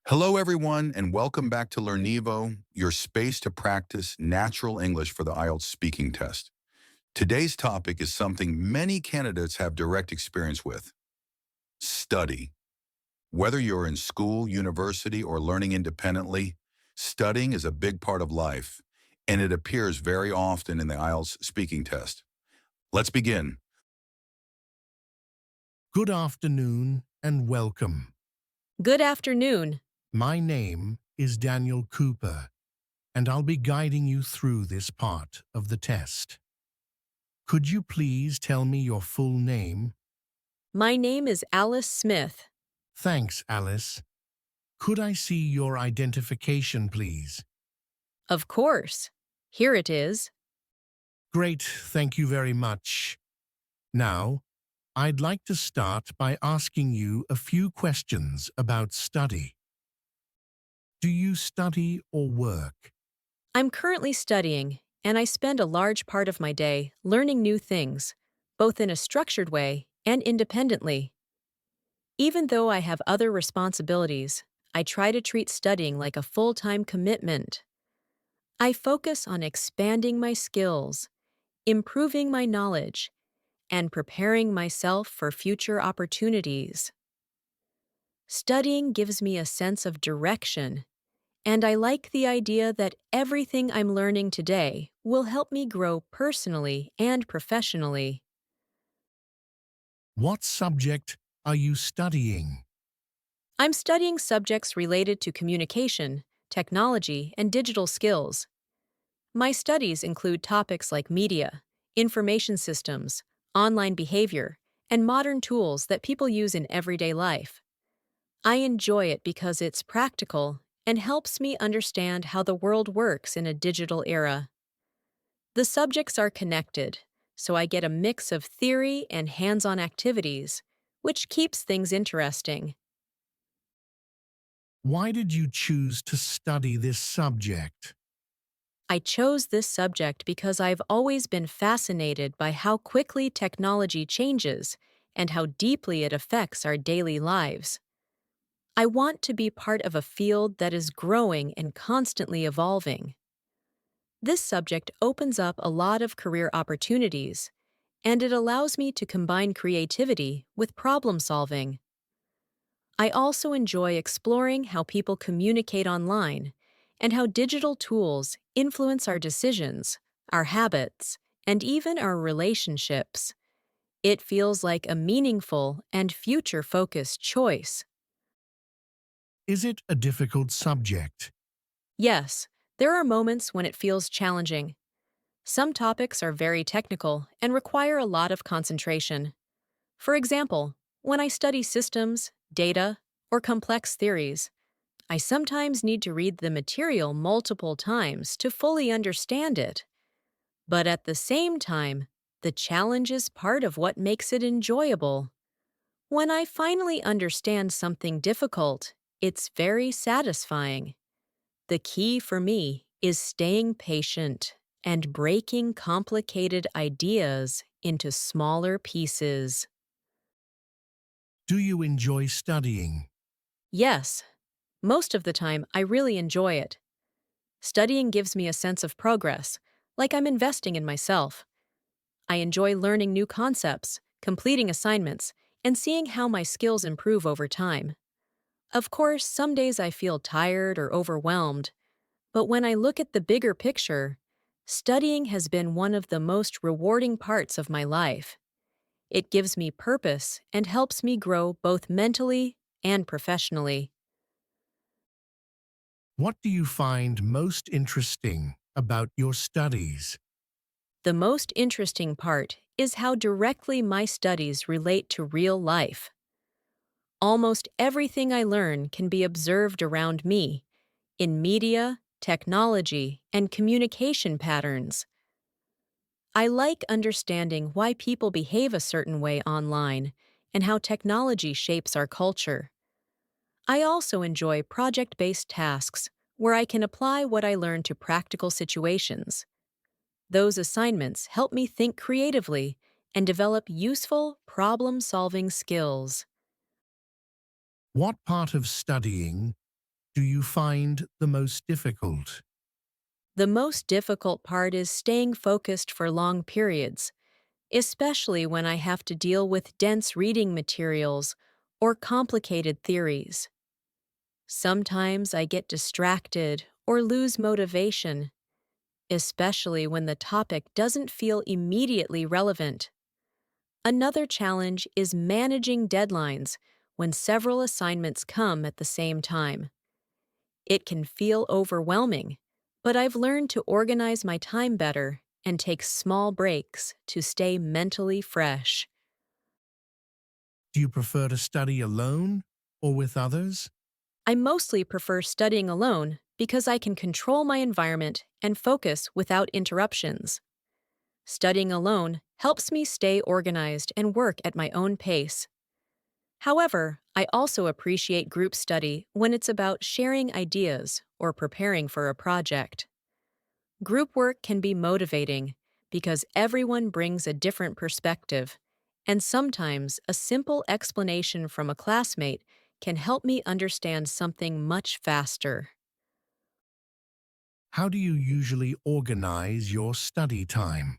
Hello, everyone, and welcome back to Learnivo, your space to practice natural English for the IELTS speaking test. Today's topic is something many candidates have direct experience with: study. Whether you're in school, university, or learning independently, studying is a big part of life, and it appears very often in the IELTS speaking test. Let's begin. Good afternoon and welcome. Good afternoon. My name is Daniel Cooper, and I'll be guiding you through this part of the test. Could you please tell me your full name? My name is Alice Smith. Thanks, Alice. Could I see your identification, please? Of course. Here it is. Great, thank you very much. Now, I'd like to start by asking you a few questions about study. Do you study or work? I'm currently studying, and I spend a large part of my day learning new things, both in a structured way and independently. Even though I have other responsibilities, I try to treat studying like a full-time commitment. I focus on expanding my skills, improving my knowledge, and preparing myself for future opportunities. Studying gives me a sense of direction, and I like the idea that everything I'm learning today will help me grow personally and professionally. What subject are you studying? I'm studying subjects related to communication, technology, and digital skills. My studies include topics like media, information systems, online behavior, and modern tools that people use in everyday life. I enjoy it because it's practical and helps me understand how the world works in a digital era. The subjects are connected, so I get a mix of theory and hands-on activities, which keeps things interesting. Why did you choose to study this subject? I chose this subject because I've always been fascinated by how quickly technology changes and how deeply it affects our daily lives. I want to be part of a field that is growing and constantly evolving. This subject opens up a lot of career opportunities, and it allows me to combine creativity with problem solving. I also enjoy exploring how people communicate online and how digital tools influence our decisions, our habits, and even our relationships. It feels like a meaningful and future-focused choice. Is it a difficult subject? Yes, there are moments when it feels challenging. Some topics are very technical and require a lot of concentration. For example, when I study systems, data, or complex theories, I sometimes need to read the material multiple times to fully understand it. But at the same time, the challenge is part of what makes it enjoyable. When I finally understand something difficult, it's very satisfying. The key for me is staying patient and breaking complicated ideas into smaller pieces. Do you enjoy studying? Yes, most of the time I really enjoy it. Studying gives me a sense of progress, like I'm investing in myself. I enjoy learning new concepts, completing assignments, and seeing how my skills improve over time. Of course, some days I feel tired or overwhelmed, but when I look at the bigger picture, studying has been one of the most rewarding parts of my life. It gives me purpose and helps me grow both mentally and professionally. What do you find most interesting about your studies? The most interesting part is how directly my studies relate to real life. Almost everything I learn can be observed around me, in media, technology, and communication patterns. I like understanding why people behave a certain way online and how technology shapes our culture. I also enjoy project-based tasks where I can apply what I learn to practical situations. Those assignments help me think creatively and develop useful problem-solving skills. What part of studying do you find the most difficult? The most difficult part is staying focused for long periods, especially when I have to deal with dense reading materials or complicated theories. Sometimes I get distracted or lose motivation, especially when the topic doesn't feel immediately relevant. Another challenge is managing deadlines when several assignments come at the same time. It can feel overwhelming, but I've learned to organize my time better and take small breaks to stay mentally fresh. Do you prefer to study alone or with others? I mostly prefer studying alone because I can control my environment and focus without interruptions. Studying alone helps me stay organized and work at my own pace. However, I also appreciate group study when it's about sharing ideas or preparing for a project. Group work can be motivating because everyone brings a different perspective, and sometimes a simple explanation from a classmate can help me understand something much faster. How do you usually organize your study time?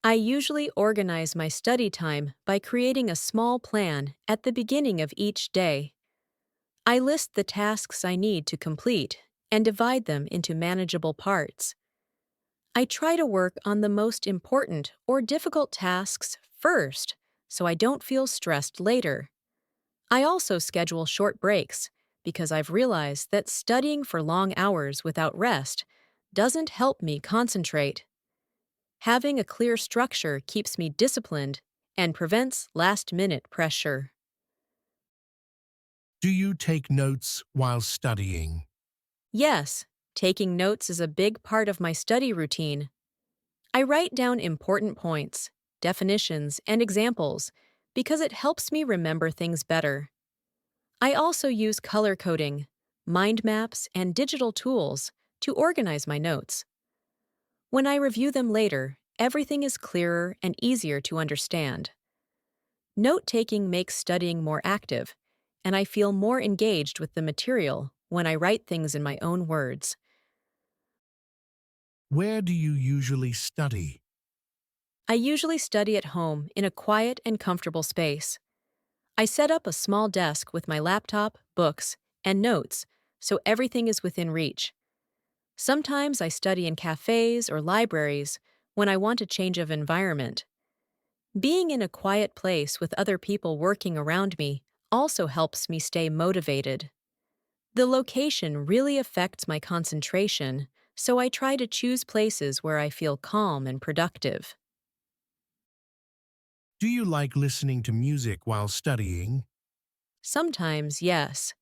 I usually organize my study time by creating a small plan at the beginning of each day. I list the tasks I need to complete and divide them into manageable parts. I try to work on the most important or difficult tasks first so I don't feel stressed later. I also schedule short breaks because I've realized that studying for long hours without rest doesn't help me concentrate. Having a clear structure keeps me disciplined and prevents last-minute pressure. Do you take notes while studying? Yes, taking notes is a big part of my study routine. I write down important points, definitions, and examples because it helps me remember things better. I also use color coding, mind maps, and digital tools to organize my notes. When I review them later, everything is clearer and easier to understand. Note taking makes studying more active, and I feel more engaged with the material when I write things in my own words. Where do you usually study? I usually study at home in a quiet and comfortable space. I set up a small desk with my laptop, books, and notes so everything is within reach. Sometimes I study in cafes or libraries when I want a change of environment. Being in a quiet place with other people working around me also helps me stay motivated. The location really affects my concentration, so I try to choose places where I feel calm and productive. Do you like listening to music while studying? Sometimes, yes.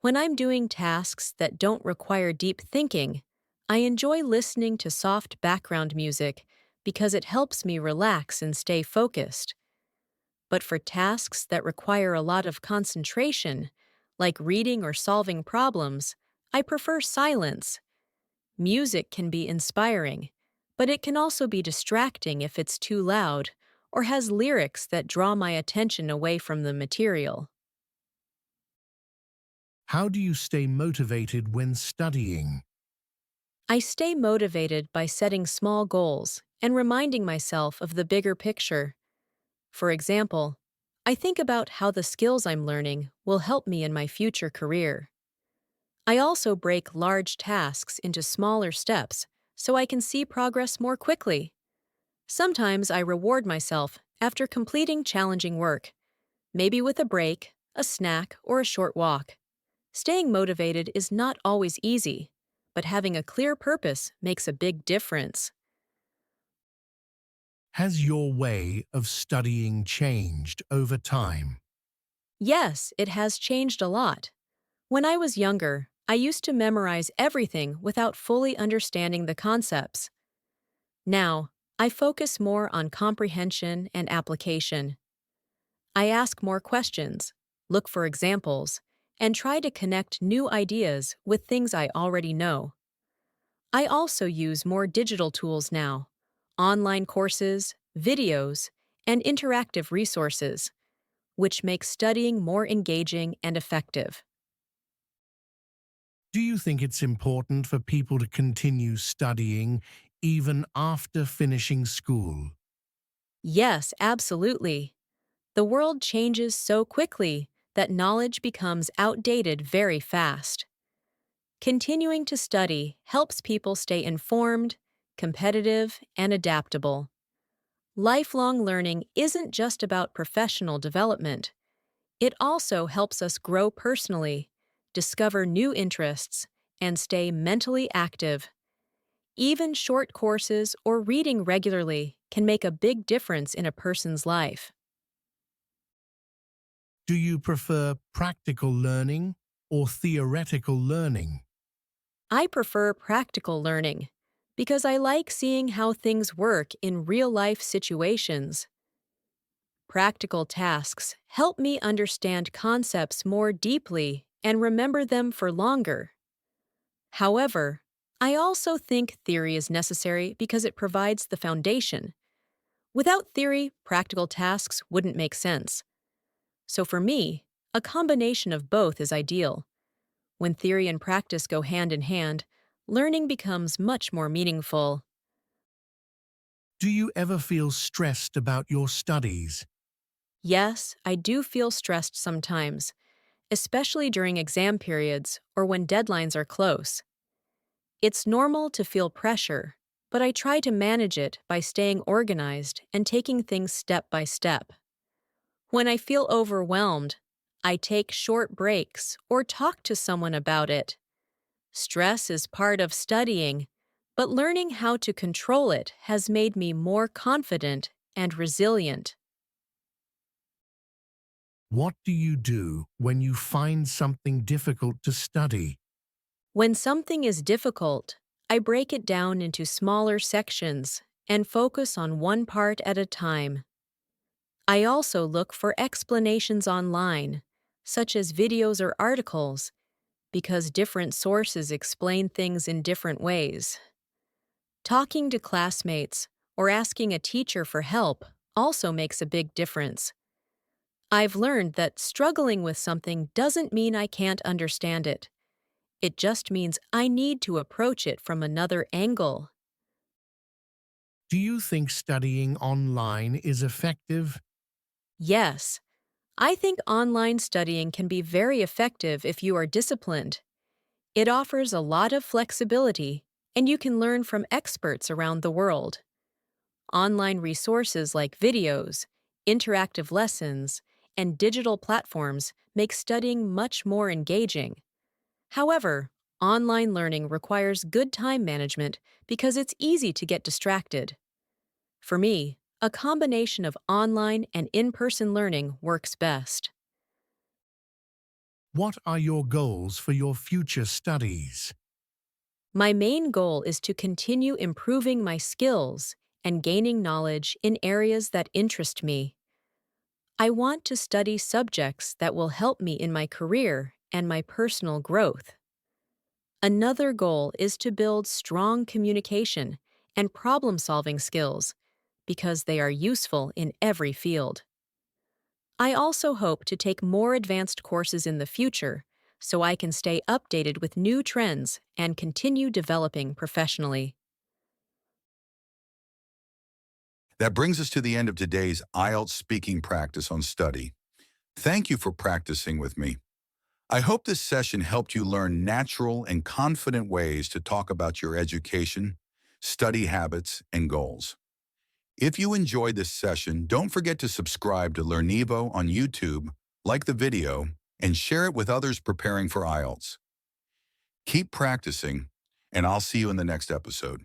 When I'm doing tasks that don't require deep thinking, I enjoy listening to soft background music because it helps me relax and stay focused. But for tasks that require a lot of concentration, like reading or solving problems, I prefer silence. Music can be inspiring, but it can also be distracting if it's too loud or has lyrics that draw my attention away from the material. How do you stay motivated when studying? I stay motivated by setting small goals and reminding myself of the bigger picture. For example, I think about how the skills I'm learning will help me in my future career. I also break large tasks into smaller steps so I can see progress more quickly. Sometimes I reward myself after completing challenging work, maybe with a break, a snack, or a short walk. Staying motivated is not always easy, but having a clear purpose makes a big difference. Has your way of studying changed over time? Yes, it has changed a lot. When I was younger, I used to memorize everything without fully understanding the concepts. Now, I focus more on comprehension and application. I ask more questions, look for examples, and try to connect new ideas with things I already know. I also use more digital tools now, online courses, videos, and interactive resources, which makes studying more engaging and effective. Do you think it's important for people to continue studying even after finishing school? Yes, absolutely. The world changes so quickly that knowledge becomes outdated very fast. Continuing to study helps people stay informed, competitive, and adaptable. Lifelong learning isn't just about professional development. It also helps us grow personally, discover new interests, and stay mentally active. Even short courses or reading regularly can make a big difference in a person's life. Do you prefer practical learning or theoretical learning? I prefer practical learning because I like seeing how things work in real life situations. Practical tasks help me understand concepts more deeply and remember them for longer. However, I also think theory is necessary because it provides the foundation. Without theory, practical tasks wouldn't make sense. So for me, a combination of both is ideal. When theory and practice go hand in hand, learning becomes much more meaningful. Do you ever feel stressed about your studies? Yes, I do feel stressed sometimes, especially during exam periods or when deadlines are close. It's normal to feel pressure, but I try to manage it by staying organized and taking things step by step. When I feel overwhelmed, I take short breaks or talk to someone about it. Stress is part of studying, but learning how to control it has made me more confident and resilient. What do you do when you find something difficult to study? When something is difficult, I break it down into smaller sections and focus on one part at a time. I also look for explanations online, such as videos or articles, because different sources explain things in different ways. Talking to classmates or asking a teacher for help also makes a big difference. I've learned that struggling with something doesn't mean I can't understand it. It just means I need to approach it from another angle. Do you think studying online is effective? Yes, I think online studying can be very effective if you are disciplined. It offers a lot of flexibility, and you can learn from experts around the world. Online resources like videos, interactive lessons, and digital platforms make studying much more engaging. However, online learning requires good time management because it's easy to get distracted. For me, a combination of online and in-person learning works best. What are your goals for your future studies? My main goal is to continue improving my skills and gaining knowledge in areas that interest me. I want to study subjects that will help me in my career and my personal growth. Another goal is to build strong communication and problem-solving skills because they are useful in every field. I also hope to take more advanced courses in the future so I can stay updated with new trends and continue developing professionally. That brings us to the end of today's IELTS speaking practice on study. Thank you for practicing with me. I hope this session helped you learn natural and confident ways to talk about your education, study habits, and goals. If you enjoyed this session, don't forget to subscribe to Learnivo on YouTube, like the video, and share it with others preparing for IELTS. Keep practicing, and I'll see you in the next episode.